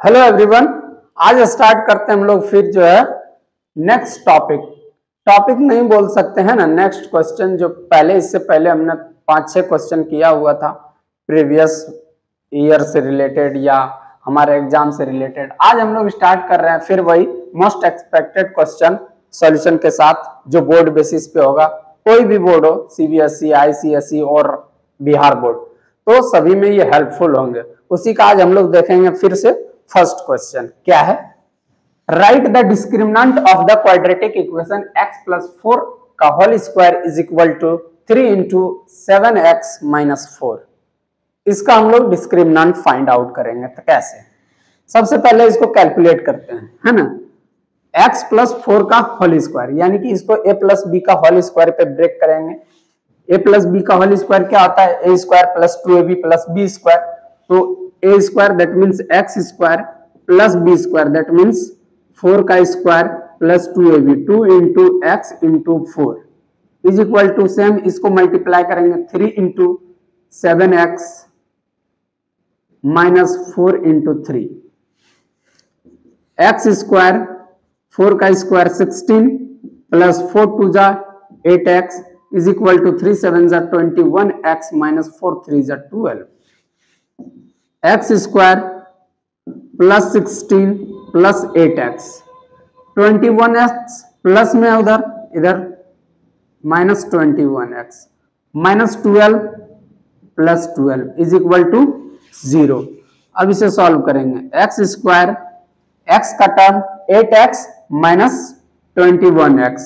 Hello everyone, आज start करते हैं हम लोग फिर जो है नेक्स्ट टॉपिक नहीं बोल सकते हैं ना, नेक्स्ट क्वेश्चन। जो पहले इससे पहले हमने 5-6 क्वेश्चन किया हुआ था प्रीवियस ईयर से रिलेटेड या हमारे एग्जाम से रिलेटेड। आज हम लोग स्टार्ट कर रहे हैं फिर वही मोस्ट एक्सपेक्टेड क्वेश्चन सॉल्यूशन के साथ, जो बोर्ड बेसिस पे होगा। कोई भी बोर्ड हो, सीबीएसई, आईसीएसई और बिहार बोर्ड, तो सभी में ये हेल्पफुल होंगे। उसी का आज हम लोग देखेंगे फिर से। फर्स्ट क्वेश्चन क्या है? Write the discriminant of the quadratic equation x plus 4 का whole square is equal to 3 into 7x minus 4। इसका हम लोग डिस्क्रिमिनेंट फाइंड आउट करेंगे। तो कैसे? सबसे पहले इसको कैलकुलेट करते हैं, है ना। x प्लस 4 का होल स्क्वायर, यानी कि इसको a प्लस बी का होल स्क्वायर पे ब्रेक करेंगे। a प्लस बी का होल स्क्वायर क्या होता है? a square plus 2ab plus b square. तो a square that means x square plus b square that means 4 का square plus 2ab, 2 into x into 4 is equal to same, इसको multiply करेंगे 3 into 7x minus 4 into 3। x square 4 का square 16 plus 4 to जा 8x is equal to 3 7 जा 21x minus 4 3 जा 12। x square plus 16 plus 8x, 21x plus में इधर minus 21x minus 12 plus 12 is equal to 0। अब इसे सॉल्व करेंगे। x स्क्वायर x का term 8x minus 21x,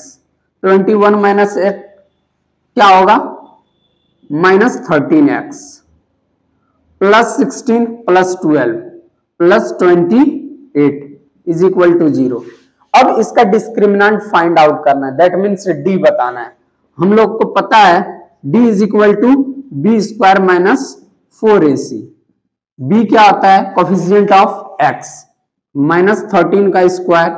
21 minus 8 क्या होगा? Minus 13x plus 16 plus 12 plus 28 is equal to 0। अब इसका डिस्क्रिमिनेंट फाइंड आउट करना है, दैट मीन्स d बताना है। हम लोग को पता है d is equal to B square minus 4ac। b क्या होता है? कोफिशिएंट ऑफ x, माइनस 13 का square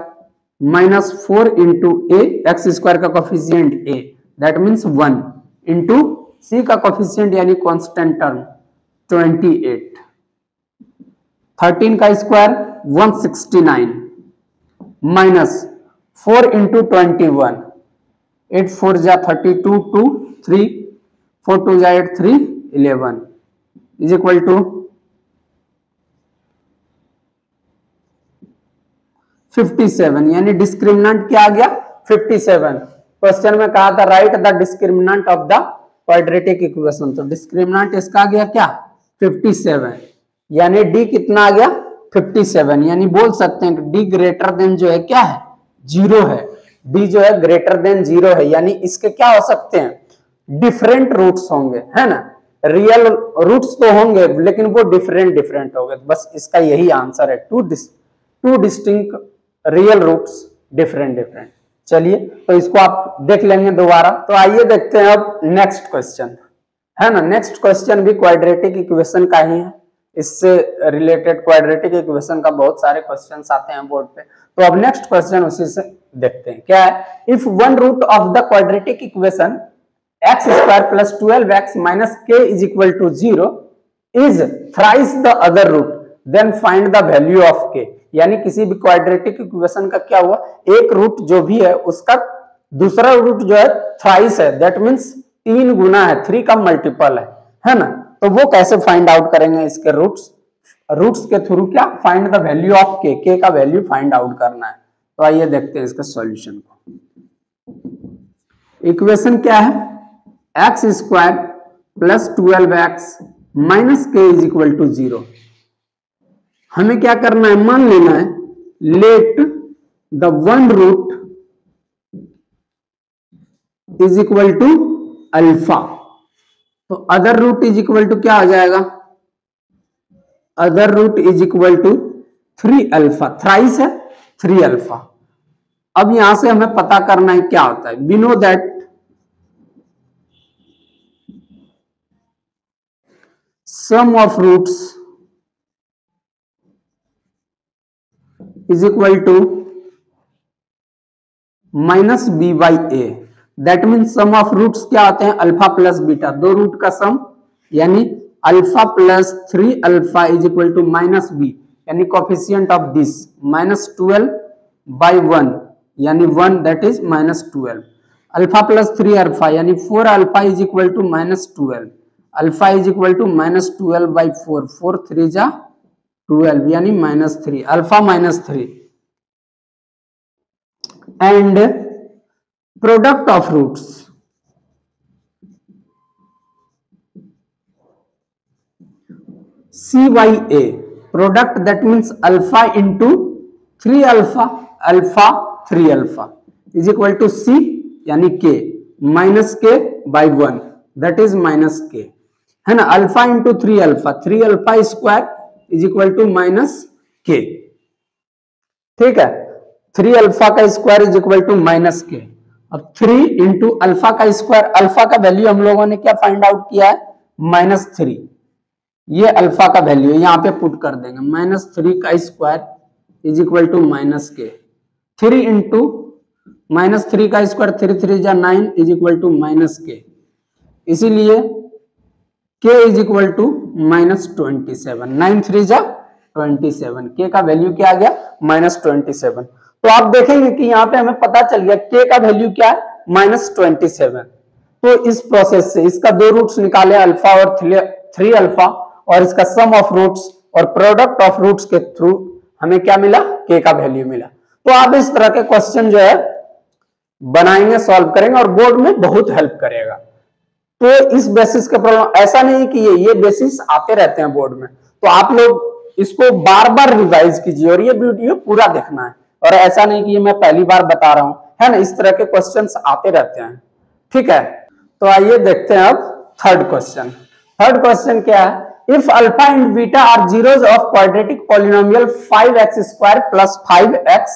minus 4 into a, x square का coefficient a that means 1 into c का कोफिशिएंट यानी कांस्टेंट टर्म 28, 13 का स्क्वायर 169 माइनस 4 इंटू 21, 8 4 जा 32 2 3 4 2 जा 8 3 11 इज इक्वल टू 57, यानी डिस्क्रिमिनेंट क्या आ गया? 57। क्वेश्चन में कहा था right the discriminant of the quadratic equation, तो डिस्क्रिमिनेंट इसका आ गया क्या? 57, यानी d कितना आ गया? 57। यानी बोल सकते हैं कि d ग्रेटर देन जो है क्या है? 0 है। d जो है ग्रेटर देन 0 है, यानी इसके क्या हो सकते हैं? डिफरेंट रूट्स होंगे, है ना। रियल रूट्स तो होंगे लेकिन वो डिफरेंट होंगे। बस इसका यही आंसर है, two distinct real roots, different. चलिए, तो इसको आप देख लेंगे दोबारा। तो आइए देखते हैं अब नेक्स्ट क्वेश्चन, है ना। नेक्स्ट क्वेश्चन भी क्वाड्रेटिक इक्वेशन का ही है। इससे रिलेटेड क्वाड्रेटिक इक्वेशन का बहुत सारे क्वेश्चंस आते हैं बोर्ड पे। तो अब नेक्स्ट क्वेश्चन उसी से देखते हैं। क्या है? If one root of the quadratic equation x square plus 12x minus k is equal to 0 is thrice the other root then find the value of k। यानी किसी भी क्वाड्रेटिक इक्वेशन का क्या हुआ? एक रूट जो भी है उसका दूसरा रूट जो है थ्राइस है, दैट मीन्स 3 गुना है, 3 का मल्टीपल है ना। तो वो कैसे फाइंड आउट करेंगे? इसके रूट्स के थ्रू क्या? Find the value of k का वैल्यू फाइंड आउट करना है। तो आइए देखते हैं इसका सॉल्यूशन को। इक्वेशन क्या है? x square plus 12x minus k is equal to 0। हमें क्या करना है? मान लेना है let the one root is equal to alpha. तो other root is equal to क्या हो जाएगा? Other root is equal to 3 alpha, thrice है 3 अल्फा। अब यहां से हमें पता करना है क्या होता है। We know that sum of roots is equal to minus B by A. That mean sum of roots क्या होते हैं? अल्फा प्लस बीटा, दो रूट का सम, यानी alpha plus 3 alpha is equal to minus B, यानी coefficient of this -12/1 यानी 1 that is -12 alpha plus 3 alpha यानी 4 alpha is equal to -12 alpha is equal to -12/4 4 3 जा 12 यानी -3 alpha -3 and product of roots CYA product that means alpha into 3 alpha alpha 3 alpha is equal to C यानी K minus K by 1 that is minus K है ना alpha into 3 alpha square is equal to minus K ठीक है 3 alpha का square is equal to minus K अब 3 into alpha का square alpha का value हम लोगों ने क्या फाइंड आउट किया है -3 ये अल्फा का वैल्यू यहां पे पुट कर देंगे -3 का square is equal to -K 3 into -3 का स्क्वायर 3 3 जा 9 इज इक्वल टू -K इसीलिए K इज इक्वल टू -27 9 3 जा 27 K का वैल्यू क्या आ गया -27 तो आप देखेंगे कि यहाँ पे हमें पता चल गया K का वैल्यू क्या है -27 तो इस प्रोसेस से इसका 2 रूट्स निकाले अल्फा और 3 अल्फा और इसका सम ऑफ रूट्स और प्रोडक्ट ऑफ रूट्स के थ्रू हमें क्या मिला K का वैल्यू मिला तो आप इस तरह के क्वेश्चन जो है बनाएंगे सॉल्व करेंगे और बोर्ड में बहुत हेल्प करेगा तो इस बेसिस के प्रॉब्लम ऐसा नहीं कि ये बेसिस आते रहते हैं बोर्ड में तो आप लोग इसको बार बार रिवाइज कीजिए और ये वीडियो पूरा देखना है और ऐसा नहीं कि ये मैं पहली बार बता रहा हूं है ना इस तरह के क्वेश्चंस आते रहते हैं ठीक है तो आइए देखते हैं अब थर्ड क्वेश्चन क्या है if alpha and beta are zeros of quadratic polynomial 5x square plus 5x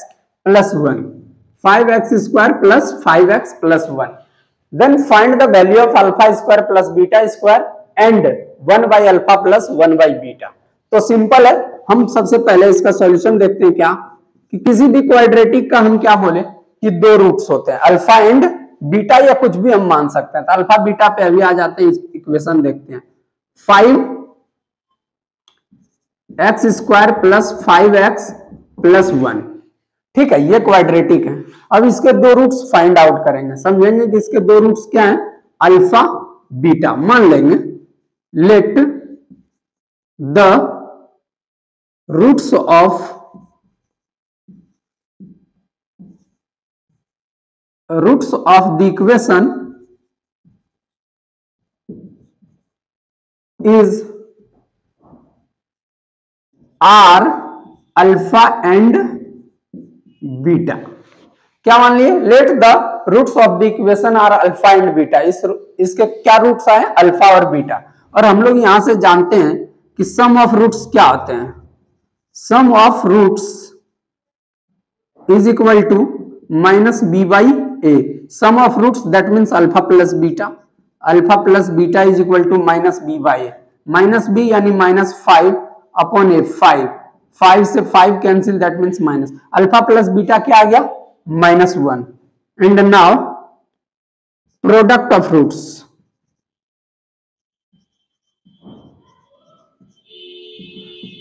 plus 1 5x square plus 5x plus 1 then find the value of alpha square plus beta square and 1 by alpha plus 1 by beta तो simple है हम सबसे पहले इसका solution देखते हैं क्या कि किसी भी क्वाड्रेटिक का हम क्या बोले कि 2 रूट्स होते हैं अल्फा एंड बीटा या कुछ भी हम मान सकते हैं तो अल्फा बीटा पे अभी आ जाते हैं इक्वेशन देखते हैं 5x square plus 5x plus 1 ठीक है ये क्वाड्रेटिक है अब इसके 2 रूट्स फाइंड आउट करेंगे समझेंगे कि इसके 2 रूट्स क्या है अल्फा बीटा मान लेंगे let the roots of the equation is R alpha and beta क्या मान लिए let the roots of the equation are alpha and beta इसके क्या रूट्स आए अल्फा और बीटा और हम लोग यहां से जानते हैं कि सम ऑफ रूट्स क्या होते हैं sum of roots is equal to -b/a sum of roots that means alpha plus beta is equal to -b/a -b यानी -5 अपॉन a 5 से 5 cancel that means minus alpha plus beta क्या आ गया -1 and now product of roots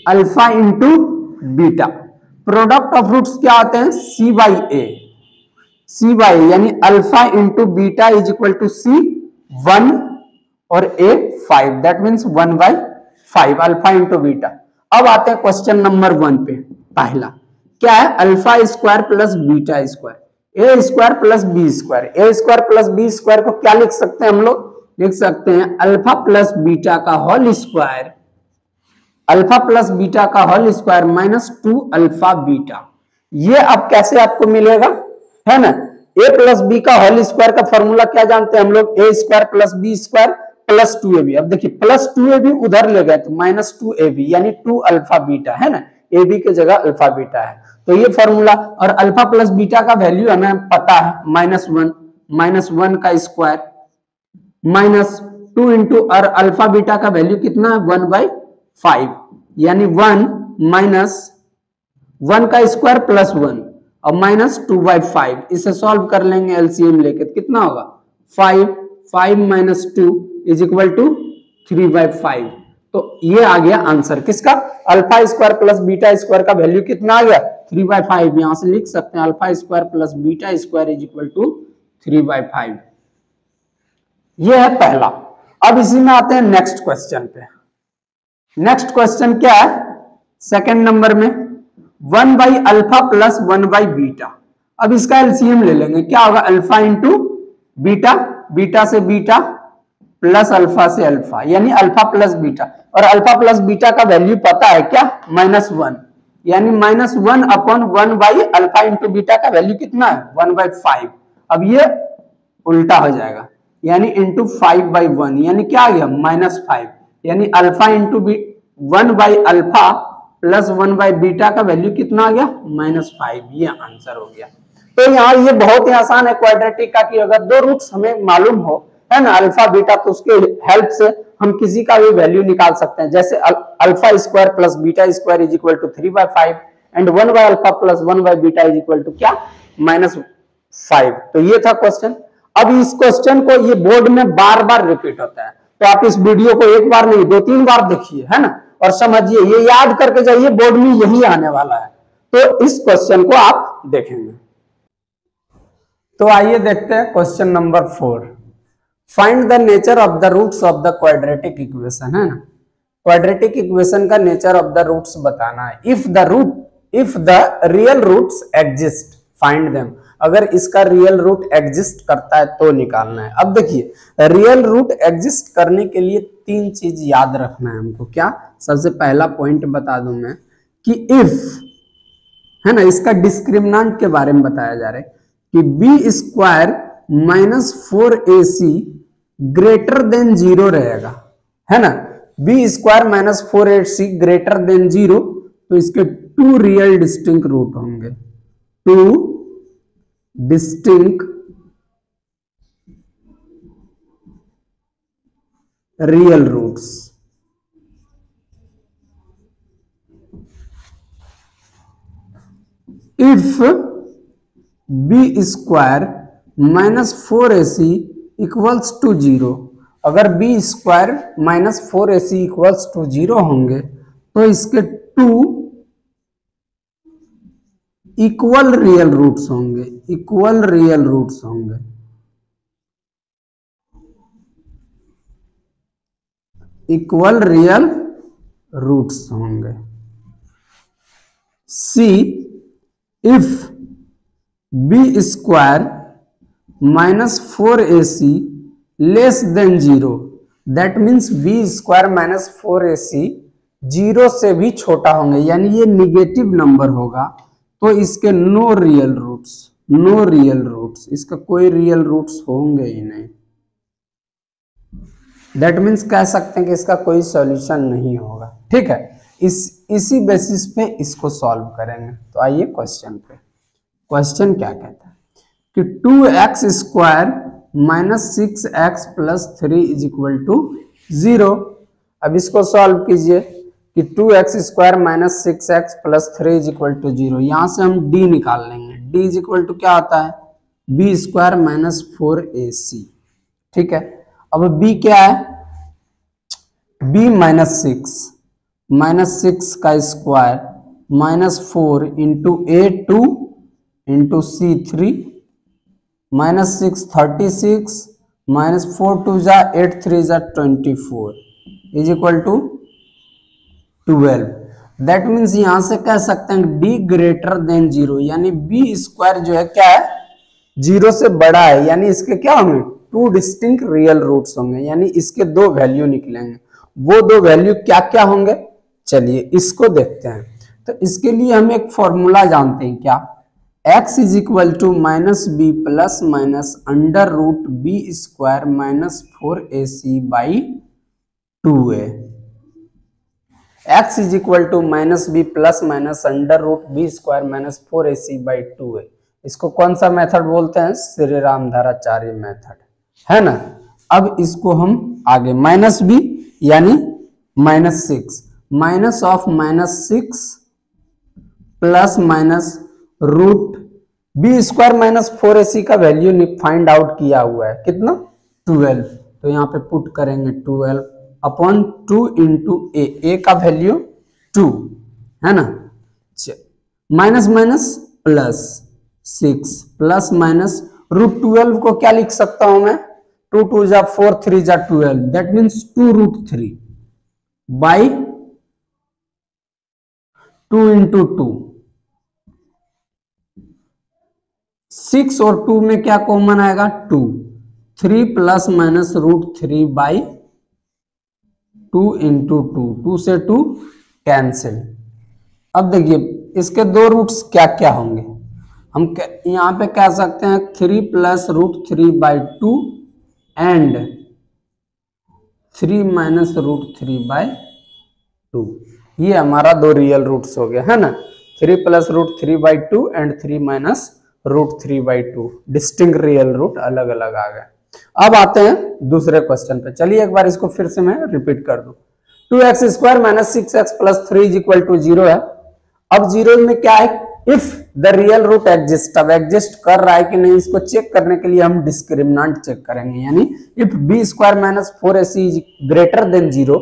alpha into beta product of roots क्या होते हैं C/A यानी alpha into beta is equal to C 1 और A 5 that means 1/5 alpha into beta अब आते हैं क्वेश्चन नंबर 1 पे पहला क्या है alpha square plus beta square a square plus B square को क्या लिख सकते हैं हम लोग लिख सकते हैं अल्फा प्लस बीटा का होल स्क्वायर -2 अल्फा बीटा ये अब कैसे आपको मिलेगा है ना a प्लस बी का होल स्क्वायर का फॉर्मूला क्या जानते हैं हम लोग a square plus B square plus 2ab अब देखिए प्लस 2ab उधर ले गए तो -2ab यानी 2 अल्फा बीटा है ना ab की जगह अल्फा बीटा है तो ये फॉर्मूला और अल्फा प्लस बीटा का वैल्यू हमें पता है -1 का स्क्वायर -2 इंटू और अल्फा बीटा का वैल्यू कितना है 1/5 यानी 1 का स्क्वायर प्लस 1 और -2/5 इसे सॉल्व कर लेंगे एलसीएम लेके कितना होगा 5 - 2 इज इक्वल टू 3/5 तो ये आ गया आंसर किसका, alpha square plus beta square का वैल्यू कितना आ गया 3/5। यहां से लिख सकते हैं alpha square plus beta square is equal to 3/5। ये है पहला। अब इसी में आते हैं नेक्स्ट क्वेश्चन पे। नेक्स्ट क्वेश्चन क्या है, सेकंड नंबर में 1/अल्फा प्लस 1/बीटा। अब इसका एलसीएम ले लेंगे, क्या होगा अल्फा इंटू बीटा, बीटा से बीटा प्लस अल्फा से अल्फा, यानी अल्फा प्लस बीटा। और अल्फा प्लस बीटा का वैल्यू पता है क्या, -1, यानी -1 अपॉन 1/अल्फा इंटू बीटा का वैल्यू कितना है 1/5। अब ये उल्टा हो जाएगा, यानी इंटू 5/1, यानी क्या आ गया -5, यानी अल्फा इंटू 1/अल्फा प्लस 1/बीटा का वैल्यू कितना आ गया -5। ये आंसर हो गया। तो यहाँ ये बहुत ही आसान है क्वाड्रेटिक का, कि अगर दो रूट्स हमें मालूम हो, है ना, अल्फा बीटा, तो उसके हेल्प से हम किसी का भी वैल्यू निकाल सकते हैं। जैसे alpha square plus beta square is equal to 3/5 and 1/अल्फा प्लस 1/बीटा इज इक्वल टू क्या -5। तो ये था क्वेश्चन। अब इस क्वेश्चन को ये बोर्ड में बार बार रिपीट होता है, तो आप इस वीडियो को एक बार नहीं 2-3 बार देखिए, है ना, और समझिए, ये याद करके जाइए, बोर्ड में यही आने वाला है। तो इस क्वेश्चन को आप देखेंगे। तो आइए देखते हैं question number 4। Find the nature of the roots of the quadratic equation, है ना। क्वाड्रेटिक इक्वेशन का नेचर ऑफ द रूट्स बताना है। If the real roots exist find them. अगर इसका रियल रूट एग्जिस्ट करता है तो निकालना है। अब देखिए, रियल रूट एग्जिस्ट करने के लिए 3 चीज याद रखना है हमको। क्या, सबसे पहला पॉइंट बता दूं मैं कि इफ, है ना, इसका डिस्क्रिमिनेंट के बारे में बताया जा रहा है कि B square -4ac greater than 0 रहेगा, है ना। B square -4ac greater than 0, तो इसके 2 रियल डिस्टिंक्ट रूट होंगे, 2 distinct real roots. If B square -4ac equals to 0, अगर B square -4ac equals to 0 होंगे तो इसके 2 इक्वल रियल रूट्स होंगे, इक्वल रियल रूट्स होंगे। इक्वल रियल रूट्स होंगे। C if B square -4ac less than 0, that means B square -4ac 0 से भी छोटा होंगे, यानी ये निगेटिव नंबर होगा, तो इसके no real roots, no real roots, इसका कोई रियल रूट्स होंगे ही नहीं। दैट मीन्स कह सकते हैं कि इसका कोई सॉल्यूशन नहीं होगा। ठीक है, इसी बेसिस पे इसको सॉल्व करेंगे। तो आइए क्वेश्चन पे। क्वेश्चन क्या कहता है कि 2x square -6x plus 3 is equal to 0। अब इसको सॉल्व कीजिए कि 2x square -6x plus 3 is equal to 0। यहां से हम d निकाल लेंगे। d इज इक्वल टू क्या होता है, b स्क्वायर -4ac। ठीक है, अब b क्या है, b -6 का square -4 into a2 into c3 -6 36 -4 2 जा 8 3 जा 24 is equal to 12। That means यहां से कह सकते हैं d ग्रेटर देन 0, यानी b स्क्वायर जो है क्या है 0 से बड़ा है, यानी इसके क्या होंगे 2 डिस्टिंक्ट रियल रूट्स होंगे, यानी इसके 2 वैल्यू निकलेंगे। वो 2 वैल्यू क्या क्या होंगे, चलिए इसको देखते हैं। तो इसके लिए हम एक फॉर्मूला जानते हैं, क्या, x is equal to -b plus minus under root b square -4ac by 2a। x is equal to -b plus minus under root b square -4ac by 2a। इसको कौन सा मेथड बोलते हैं, श्री रामधाराचार्य मेथड, है ना। अब इसको हम आगे -b यानी -6 minus of -6 plus minus root b square -4ac का वैल्यू फाइंड आउट किया हुआ है, कितना 12। तो यहाँ पे पुट करेंगे 12 अपॉन 2 इंटू ए का वैल्यू 2 है ना, minus minus plus 6 plus minus √12 को क्या लिख सकता हूं मैं, 2 2 जा 4 3 जा 12, दैट मीन्स 2√3 बाई 2 इंटू 2। 6 और 2 में क्या कॉमन आएगा, 2, 3 प्लस माइनस √3 बाई 2 इंटू 2, 2 से 2 कैंसिल। अब देखिए इसके दो रूट्स क्या क्या होंगे, हम यहां पे कह सकते हैं 3 plus √3 by 2 and 3 minus √3 by 2, ये हमारा दो रियल रूट्स हो गए है ना, 3 plus √3 by 2 and 3 minus √3 by 2, distinct real root अलग अलग आ गए। अब आते हैं दूसरे क्वेश्चन पे, चलिए एक बार इसको फिर से मैं रिपीट कर दूं। 2x² minus 6x plus 3 is equal to 0 है। अब 0 में क्या है, if the real root exist, अब एग्जिस्ट कर रहा है कि नहीं इसको चेक करने के लिए हम डिस्क्रिमिनेंट चेक करेंगे, यानी if b² minus 4ac is greater than 0,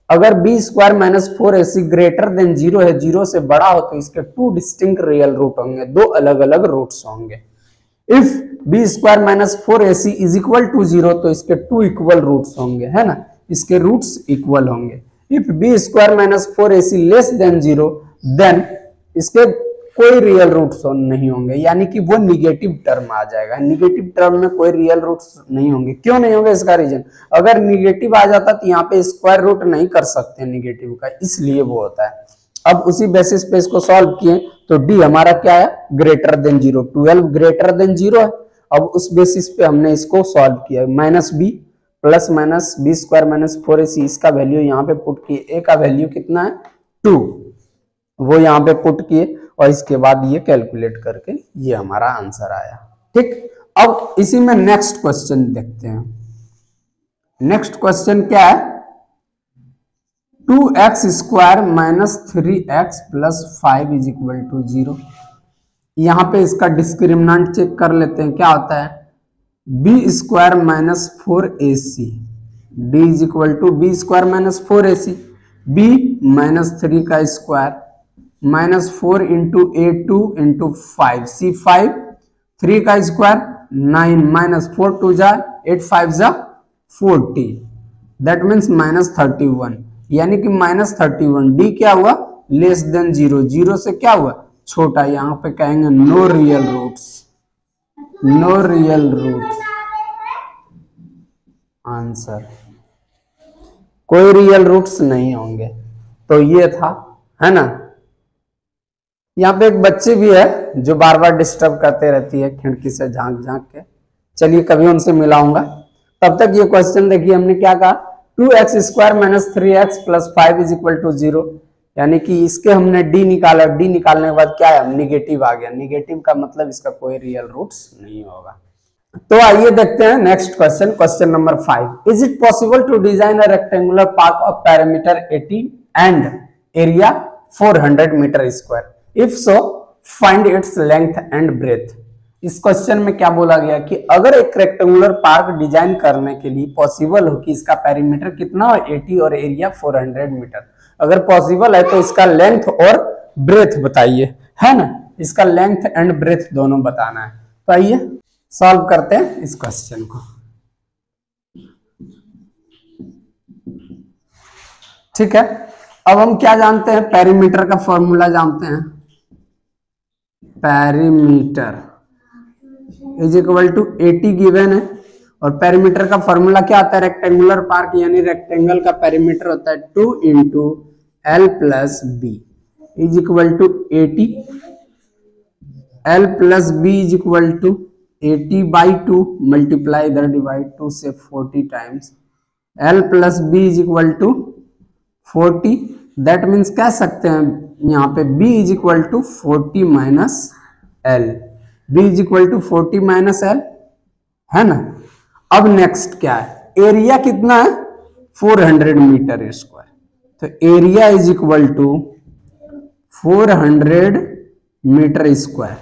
अगर b² minus 4ac greater than 0 है, 0 से बड़ा हो, तो इसके 2 डिस्टिंक्ट रियल रूट होंगे, दो अलग अलग रूट्स होंगे। If b² minus 4ac is equal to 0, तो इसके 2 इक्वल रूट्स होंगे है ना, इसके रूट्स इक्वल होंगे। If b² minus 4ac less than 0, then इसके कोई रियल रूट्स नहीं होंगे, यानी कि वो निगेटिव टर्म आ जाएगा। निगेटिव टर्म में कोई रियल रूट्स नहीं होंगे, क्यों नहीं होंगे इसका रीजन, अगर निगेटिव आ जाता तो यहाँ पे स्क्वायर रूट नहीं कर सकते निगेटिव का, इसलिए वो होता है। अब उसी बेसिस पे इसको सॉल्व किए तो डी हमारा क्या है, ग्रेटर देन 0, 12 ग्रेटर देन 0 है। अब उस बेसिस पे हमने इसको सॉल्व किया, minus B plus minus b² minus 4ac, इसका वैल्यू यहाँ पे पुट किए, ए का वैल्यू कितना है 2, वो यहाँ पे पुट किए और इसके बाद ये कैलकुलेट करके ये हमारा आंसर आया। ठीक, अब इसी में नेक्स्ट क्वेश्चन देखते हैं। नेक्स्ट क्वेश्चन क्या है, 2x² minus 3x plus 5 is equal to 0। यहां पे इसका डिस्क्रिमिनेंट चेक कर लेते हैं, क्या होता है, b² minus 4ac, d is equal to b² minus 4ac, b minus 3 का square minus 4 into a2 into 5, c5, 3 का स्क्वायर 9 माइनस 4 2 जा 8 5 जा 40, दैट मीन्स माइनस 31, यानी कि माइनस 31। डी क्या हुआ, लेस देन 0, 0 से क्या हुआ छोटा, यहां पे कहेंगे no real roots, no real roots, answer कोई रियल रूट्स नहीं होंगे। तो ये था है ना। यहाँ पे एक बच्ची भी है जो बार बार डिस्टर्ब करते रहती है खिड़की से झांक झांक के, चलिए कभी उनसे मिलाऊंगा। तब तक ये क्वेश्चन देखिए, हमने क्या कहा, 2x² minus 3x plus 5 is equal to 0, यानी कि इसके हमने डी निकाला, डी निकालने के बाद क्या है, निगेटिव आ गया, निगेटिव का मतलब इसका कोई रियल रूट्स नहीं होगा। तो आइए देखते हैं next question, question number 5। Is it possible to design a rectangular park of parameter 80 and area 400 metre square, if so find its length and breadth. इस क्वेश्चन में क्या बोला गया कि अगर एक रेक्टेंगुलर पार्क डिजाइन करने के लिए पॉसिबल हो कि इसका पेरीमीटर कितना हो 80 और एरिया 400 मीटर, अगर पॉसिबल है तो इसका लेंथ और ब्रेथ बताइए, है ना, इसका लेंथ एंड ब्रेथ दोनों बताना है। तो आइए सॉल्व करते हैं इस क्वेश्चन को। ठीक है, अब हम क्या जानते हैं, पेरीमीटर का फॉर्मूला जानते हैं, perimeter is equal to 80 given है, और पेरीमीटर का फॉर्मूला क्या आता है, रेक्टेंगुलर पार्क यानी रेक्टेंगल का पेरीमीटर होता है 2 into L plus B is equal to 80, L plus B is equal to 80 by 2 multiply इधर डिवाइड 2 से 40 times, L plus B is equal to 40, that means कह सकते हैं यहाँ पे b is equal to 40 minus L, b is equal to 40 minus L, है ना। अब नेक्स्ट क्या है, एरिया कितना है 400 मीटर स्क्वायर, तो area is equal to 400 metre square,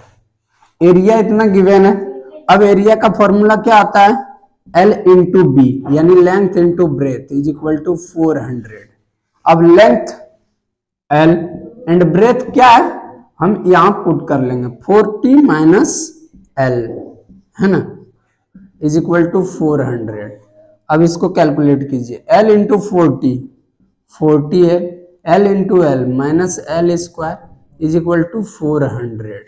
area इतना गिवन है। अब एरिया का फॉर्मूला क्या आता है, L इंटू बी यानी length into breadth is equal to 400। अब लेंथ L एंड ब्रेथ क्या है हम यहां पुट कर लेंगे 40 माइनस L है ना इज इक्वल टू 400। अब इसको कैलकुलेट कीजिए L इंटू 40 है L into L minus L square is equal to 400।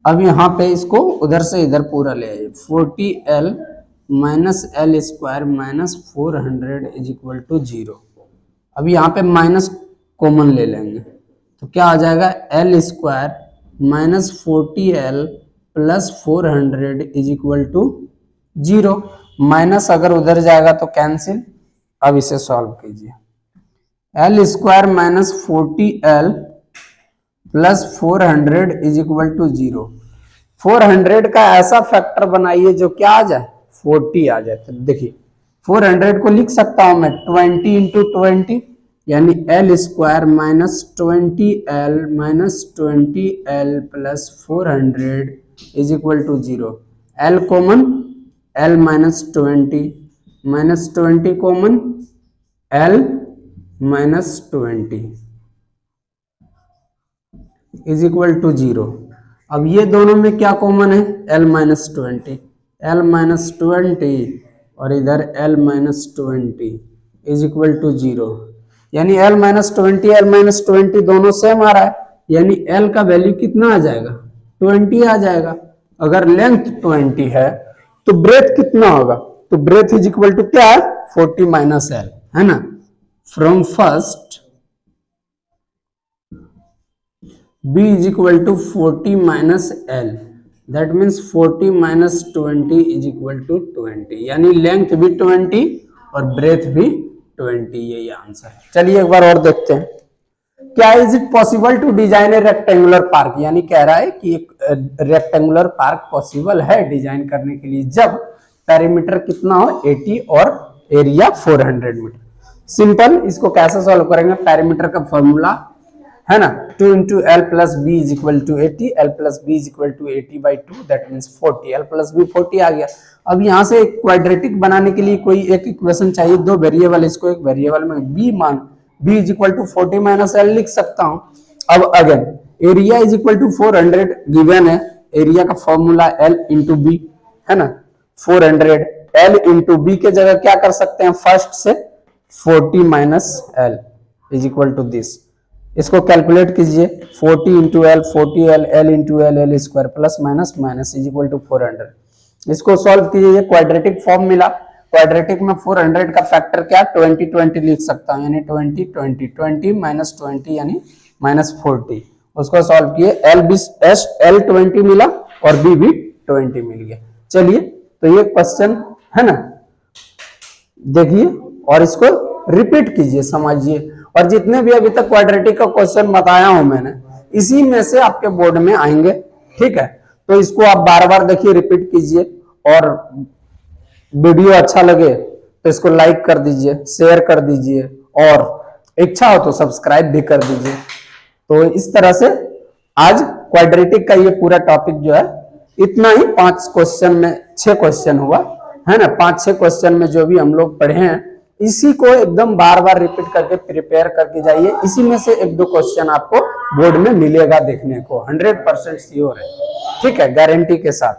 अब यहां पे इसको उधर से इधर पूरा ले आइए 40L minus L square minus 400 is equal to 0। अब यहाँ पे माइनस कॉमन ले लेंगे तो क्या आ जाएगा L square minus 40L plus 400 is equal to 0। Minus अगर उधर जाएगा तो कैंसिल। अब इसे सॉल्व कीजिए L square minus 40L plus 400 is equal to 0। 400 का ऐसा फैक्टर बनाइए जो क्या आ जाए 40 आ जाए। तो देखिए 400 को लिख सकता हूं मैं 20 इंटू 20 यानी L square minus 20L minus 20L plus 400 is equal to 0। L common L minus 20 common L minus 20 is equal to 0। अब ये दोनों में क्या कॉमन है L माइनस 20 और इधर L minus 20 is equal to 0 यानी L माइनस 20 दोनों सेम आ रहा है यानी L का वैल्यू कितना आ जाएगा 20 आ जाएगा। अगर लेंथ 20 है तो ब्रेथ कितना होगा तो ब्रेथ इज इक्वल टू क्या है 40 माइनस L है ना। From first B is equal to 40 minus L that means 40 minus 20 is equal to 20 यानी लेंथ भी 20 और ब्रेथ भी 20। यही आंसर है। चलिए एक बार और देखते हैं क्या is it possible to design a rectangular park यानी कह रहा है कि एक रेक्टेंगुलर पार्क पॉसिबल है डिजाइन करने के लिए जब पेरीमीटर कितना हो 80 और एरिया 400 मीटर। सिंपल इसको कैसे सॉल्व करेंगे पेरीमीटर का फॉर्मूला है ना 2 into L plus B is equal to 80 L plus B is equal to 80/2 that means 40 L plus B 40 आ गया। अब यहाँ से एक क्वाड्रेटिक बनाने के लिए कोई एक इक्वेशन चाहिए दो वेरिएबल इसको एक वेरिएबल में बी मान B is equal to 40 minus L लिख सकता हूँ। अब again area is equal to 400 given है एरिया का फॉर्मूला एल इंटू बी है ना 400 एल इंटू बी के जगह क्या कर सकते हैं फर्स्ट से 40 minus L is equal to this. इसको कैलकुलेट कीजिए 40 into L 40 L L into L L square plus minus minus is equal to 400। इसको सॉल्व कीजिए क्वाड्रेटिक फॉर्म मिला। क्वाड्रेटिक में 400 का फैक्टर क्या 20 20 लिख सकता हूँ यानी 20 20 20 माइनस 20 यानी माइनस 40। उसको सॉल्व किए एल 20 मिला और बी भी 20 मिल गया। चलिए तो ये क्वेश्चन है ना देखिए और इसको रिपीट कीजिए समझिए और जितने भी अभी तक क्वाड्रेटिक का क्वेश्चन बताया हूं मैंने इसी में से आपके बोर्ड में आएंगे ठीक है। तो इसको आप बार बार देखिए रिपीट कीजिए और वीडियो अच्छा लगे तो इसको लाइक कर दीजिए शेयर कर दीजिए और इच्छा हो तो सब्सक्राइब भी कर दीजिए। तो इस तरह से आज क्वाड्रेटिक का ये पूरा टॉपिक जो है इतना ही 5 क्वेश्चन में 6 क्वेश्चन हुआ है ना 5-6 क्वेश्चन में जो भी हम लोग पढ़े हैं इसी को एकदम बार बार रिपीट करके प्रिपेयर करके जाइए। इसी में से 1-2 क्वेश्चन आपको बोर्ड में मिलेगा देखने को 100% श्योर है ठीक है गारंटी के साथ।